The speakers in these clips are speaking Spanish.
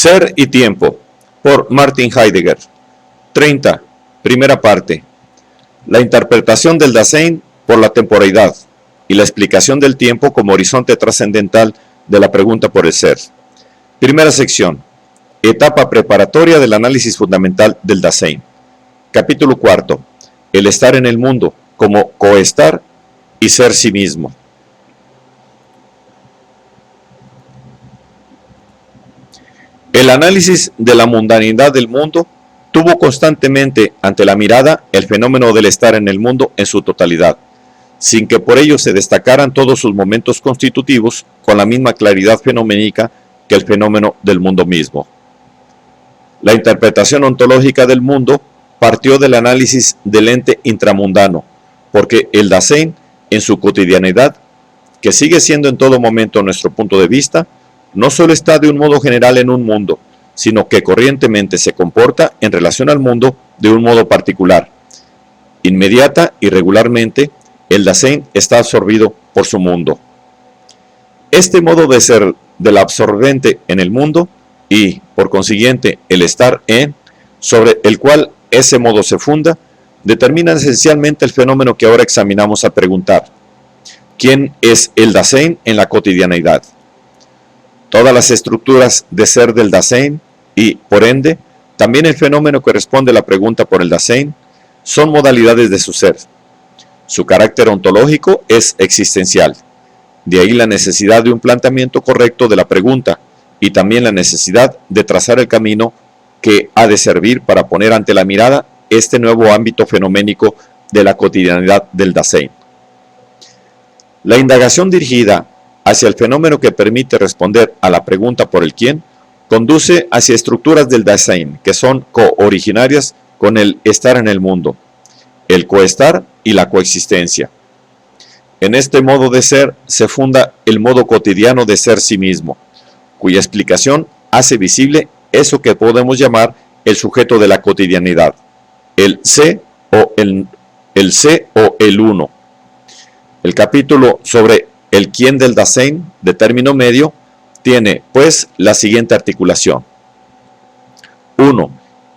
Ser y tiempo, por Martin Heidegger. 30. Primera parte. La interpretación del Dasein por la temporalidad y la explicación del tiempo como horizonte trascendental de la pregunta por el ser. Primera sección. Etapa preparatoria del análisis fundamental del Dasein. Capítulo cuarto. El estar en el mundo como coestar y ser sí mismo. El análisis de la mundanidad del mundo tuvo constantemente ante la mirada el fenómeno del estar en el mundo en su totalidad, sin que por ello se destacaran todos sus momentos constitutivos con la misma claridad fenoménica que el fenómeno del mundo mismo. La interpretación ontológica del mundo partió del análisis del ente intramundano, porque el Dasein, en su cotidianidad, que sigue siendo en todo momento nuestro punto de vista, no solo está de un modo general en un mundo, sino que corrientemente se comporta en relación al mundo de un modo particular. Inmediata y regularmente, el Dasein está absorbido por su mundo. Este modo de ser del absorbente en el mundo y, por consiguiente, el estar en, sobre el cual ese modo se funda, determina esencialmente el fenómeno que ahora examinamos a preguntar: ¿quién es el Dasein en la cotidianeidad? Todas las estructuras de ser del Dasein y, por ende, también el fenómeno que responde a la pregunta por el Dasein, son modalidades de su ser. Su carácter ontológico es existencial. De ahí la necesidad de un planteamiento correcto de la pregunta y también la necesidad de trazar el camino que ha de servir para poner ante la mirada este nuevo ámbito fenoménico de la cotidianidad del Dasein. La indagación dirigida hacia el fenómeno que permite responder a la pregunta por el quién, conduce hacia estructuras del Dasein que son co-originarias con el estar en el mundo, el coestar y la coexistencia. En este modo de ser se funda el modo cotidiano de ser sí mismo, cuya explicación hace visible eso que podemos llamar el sujeto de la cotidianidad, el sé o el uno. El capítulo sobre el quién del Dasein, de término medio, tiene, pues, la siguiente articulación. 1.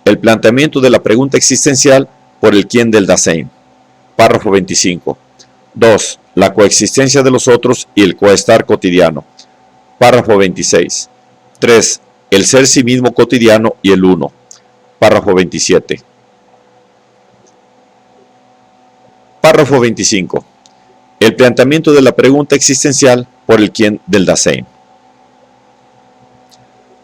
El planteamiento de la pregunta existencial por el quién del Dasein. Párrafo 25. 2. La coexistencia de los otros y el coestar cotidiano. Párrafo 26. 3. El ser sí mismo cotidiano y el uno. Párrafo 27. Párrafo 25. El planteamiento de la pregunta existencial por el quién del Dasein.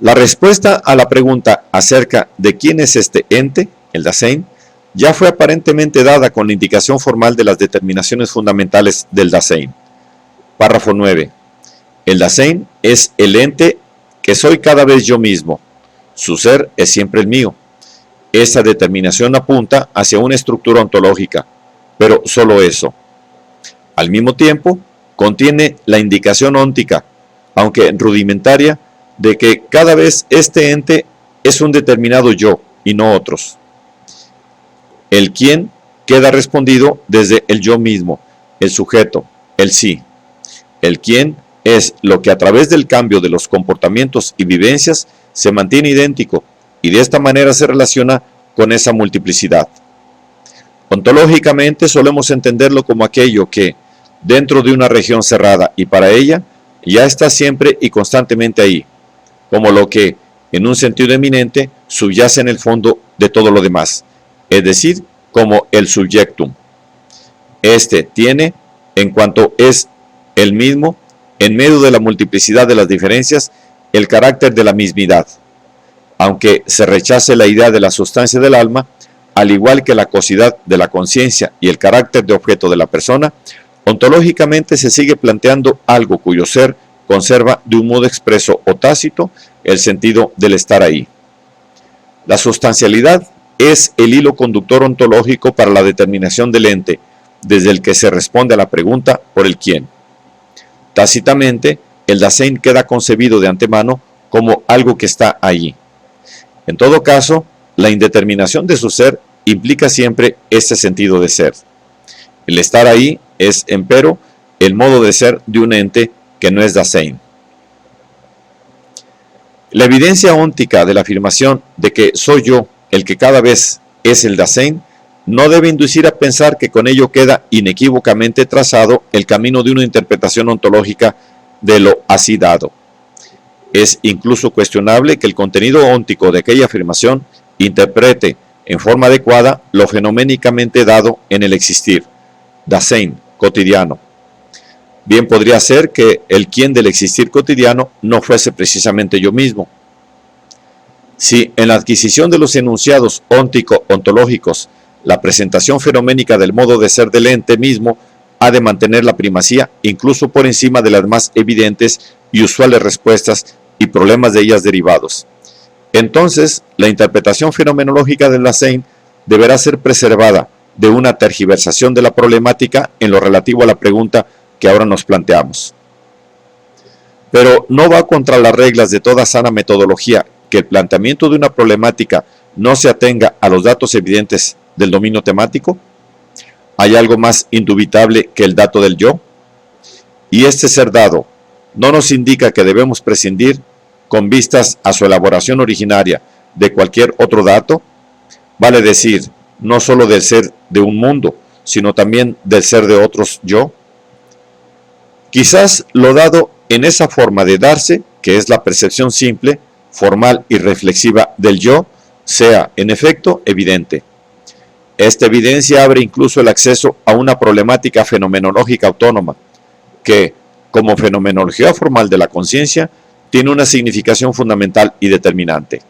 La respuesta a la pregunta acerca de quién es este ente, el Dasein, ya fue aparentemente dada con la indicación formal de las determinaciones fundamentales del Dasein. Párrafo 9. El Dasein es el ente que soy cada vez yo mismo. Su ser es siempre el mío. Esta determinación apunta hacia una estructura ontológica, pero solo eso. Al mismo tiempo, contiene la indicación óntica, aunque rudimentaria, de que cada vez este ente es un determinado yo y no otros. El quién queda respondido desde el yo mismo, el sujeto, el sí. El quién es lo que a través del cambio de los comportamientos y vivencias se mantiene idéntico y de esta manera se relaciona con esa multiplicidad. Ontológicamente solemos entenderlo como aquello que, dentro de una región cerrada y para ella, ya está siempre y constantemente ahí, como lo que, en un sentido eminente, subyace en el fondo de todo lo demás, es decir, como el subjectum. Este tiene, en cuanto es el mismo, en medio de la multiplicidad de las diferencias, el carácter de la mismidad. Aunque se rechace la idea de la sustancia del alma, al igual que la cosidad de la conciencia y el carácter de objeto de la persona, ontológicamente se sigue planteando algo cuyo ser conserva de un modo expreso o tácito el sentido del estar ahí. La sustancialidad es el hilo conductor ontológico para la determinación del ente, desde el que se responde a la pregunta por el quién. Tácitamente, el Dasein queda concebido de antemano como algo que está allí. En todo caso, la indeterminación de su ser implica siempre este sentido de ser. El estar ahí es, empero, el modo de ser de un ente que no es Dasein. La evidencia óntica de la afirmación de que soy yo el que cada vez es el Dasein no debe inducir a pensar que con ello queda inequívocamente trazado el camino de una interpretación ontológica de lo así dado. Es incluso cuestionable que el contenido óntico de aquella afirmación interprete en forma adecuada lo fenoménicamente dado en el existir, Dasein, cotidiano. Bien podría ser que el quién del existir cotidiano no fuese precisamente yo mismo. Si en la adquisición de los enunciados óntico-ontológicos la presentación fenoménica del modo de ser del ente mismo ha de mantener la primacía incluso por encima de las más evidentes y usuales respuestas y problemas de ellas derivados. Entonces, la interpretación fenomenológica del Dasein deberá ser preservada de una tergiversación de la problemática en lo relativo a la pregunta que ahora nos planteamos. Pero no va contra las reglas de toda sana metodología que el planteamiento de una problemática no se atenga a los datos evidentes del dominio temático. ¿Hay algo más indubitable que el dato del yo? Y este ser dado no nos indica que debemos prescindir, con vistas a su elaboración originaria, de cualquier otro dato, vale decir, no solo del ser de un mundo, sino también del ser de otros yo. Quizás lo dado en esa forma de darse, que es la percepción simple, formal y reflexiva del yo, sea, en efecto, evidente. Esta evidencia abre incluso el acceso a una problemática fenomenológica autónoma, que, como fenomenología formal de la conciencia, tiene una significación fundamental y determinante.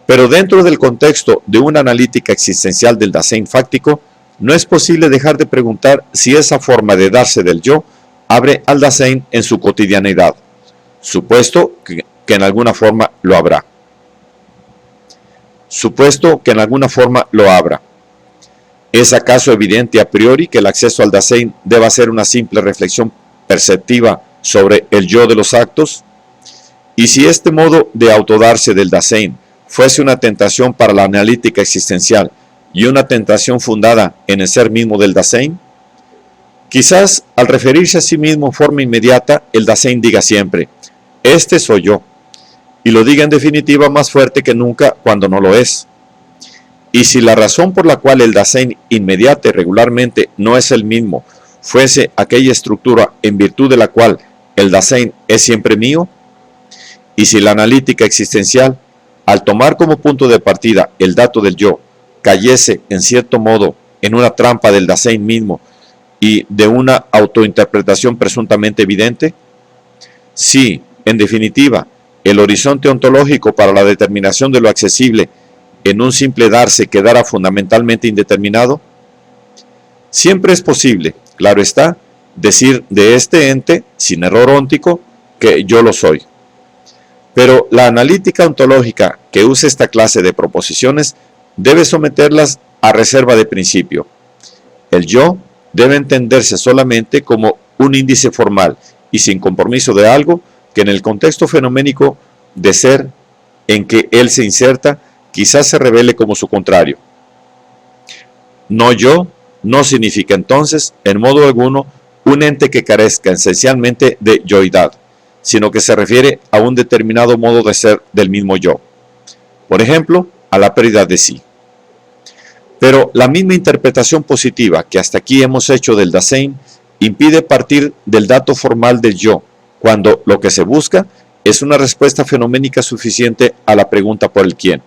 Pero dentro del contexto de una analítica existencial del Dasein fáctico, no es posible dejar de preguntar si esa forma de darse del yo abre al Dasein en su cotidianidad, supuesto que en alguna forma lo habrá. Supuesto que en alguna forma lo habrá. ¿Es acaso evidente a priori que el acceso al Dasein deba ser una simple reflexión perceptiva sobre el yo de los actos? Y si este modo de autodarse del Dasein fuese una tentación para la analítica existencial y una tentación fundada en el ser mismo del Dasein, quizás al referirse a sí mismo en forma inmediata, el Dasein diga siempre, este soy yo, y lo diga en definitiva más fuerte que nunca cuando no lo es. Y si la razón por la cual el Dasein inmediate regularmente no es el mismo, fuese aquella estructura en virtud de la cual el Dasein es siempre mío, y si la analítica existencial, al tomar como punto de partida el dato del yo, cayese en cierto modo en una trampa del Dasein mismo y de una autointerpretación presuntamente evidente, si, en definitiva, el horizonte ontológico para la determinación de lo accesible en un simple darse quedara fundamentalmente indeterminado, siempre es posible, claro está, decir de este ente, sin error óntico, que yo lo soy. Pero la analítica ontológica que use esta clase de proposiciones debe someterlas a reserva de principio. El yo debe entenderse solamente como un índice formal y sin compromiso de algo que en el contexto fenoménico de ser en que él se inserta quizás se revele como su contrario. No yo no significa entonces, en modo alguno, un ente que carezca esencialmente de yoidad, sino que se refiere a un determinado modo de ser del mismo yo. Por ejemplo, a la pérdida de sí. Pero la misma interpretación positiva que hasta aquí hemos hecho del Dasein impide partir del dato formal del yo, cuando lo que se busca es una respuesta fenoménica suficiente a la pregunta por el quién.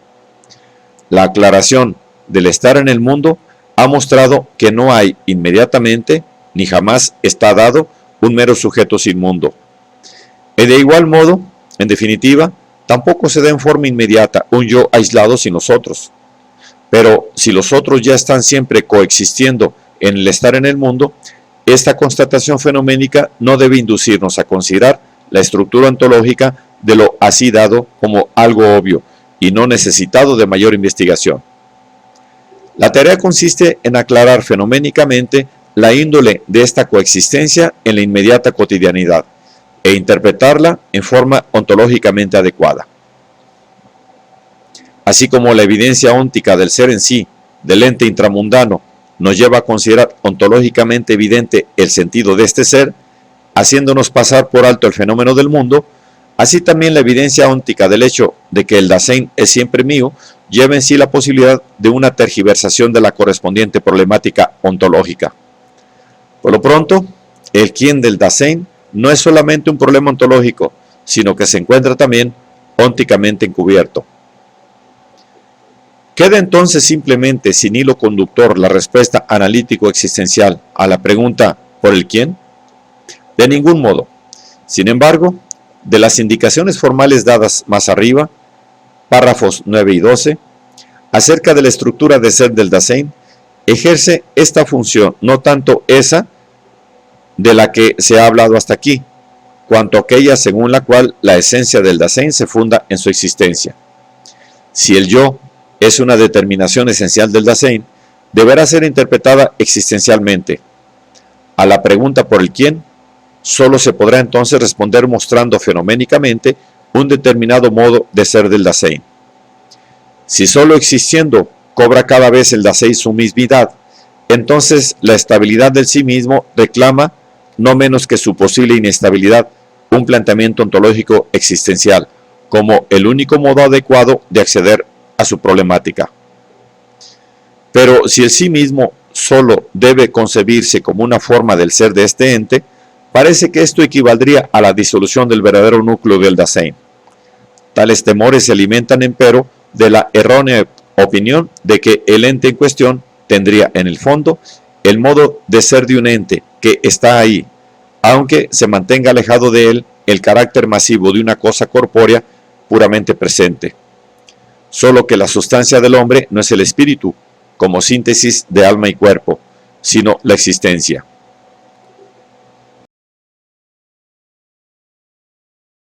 La aclaración del estar en el mundo ha mostrado que no hay inmediatamente, ni jamás está dado, un mero sujeto sin mundo. Y de igual modo, en definitiva, tampoco se da en forma inmediata un yo aislado sin los otros. Pero si los otros ya están siempre coexistiendo en el estar en el mundo, esta constatación fenoménica no debe inducirnos a considerar la estructura ontológica de lo así dado como algo obvio y no necesitado de mayor investigación. La tarea consiste en aclarar fenoménicamente la índole de esta coexistencia en la inmediata cotidianidad e interpretarla en forma ontológicamente adecuada. Así como la evidencia óntica del ser en sí, del ente intramundano, nos lleva a considerar ontológicamente evidente el sentido de este ser, haciéndonos pasar por alto el fenómeno del mundo, Así también la evidencia óntica del hecho de que el Dasein es siempre mío lleva en sí la posibilidad de una tergiversación de la correspondiente problemática ontológica. Por lo pronto, el quién del Dasein no es solamente un problema ontológico, sino que se encuentra también ónticamente encubierto. ¿Queda entonces simplemente sin hilo conductor la respuesta analítico-existencial a la pregunta ¿por el quién? De ningún modo. Sin embargo, de las indicaciones formales dadas más arriba, párrafos 9 y 12, acerca de la estructura de ser del Dasein, ejerce esta función, no tanto esa de la que se ha hablado hasta aquí, cuanto aquella según la cual la esencia del Dasein se funda en su existencia. Si el yo es una determinación esencial del Dasein, deberá ser interpretada existencialmente. A la pregunta por el quién, solo se podrá entonces responder mostrando fenoménicamente un determinado modo de ser del Dasein. Si solo existiendo cobra cada vez el Dasein su mismidad, entonces la estabilidad del sí mismo reclama, no menos que su posible inestabilidad, un planteamiento ontológico existencial, como el único modo adecuado de acceder a su problemática. Pero si el sí mismo solo debe concebirse como una forma del ser de este ente, parece que esto equivaldría a la disolución del verdadero núcleo del Dasein. Tales temores se alimentan, empero, de la errónea opinión de que el ente en cuestión tendría en el fondo el modo de ser de un ente que está ahí, aunque se mantenga alejado de él el carácter masivo de una cosa corpórea puramente presente. Solo que la sustancia del hombre no es el espíritu, como síntesis de alma y cuerpo, sino la existencia.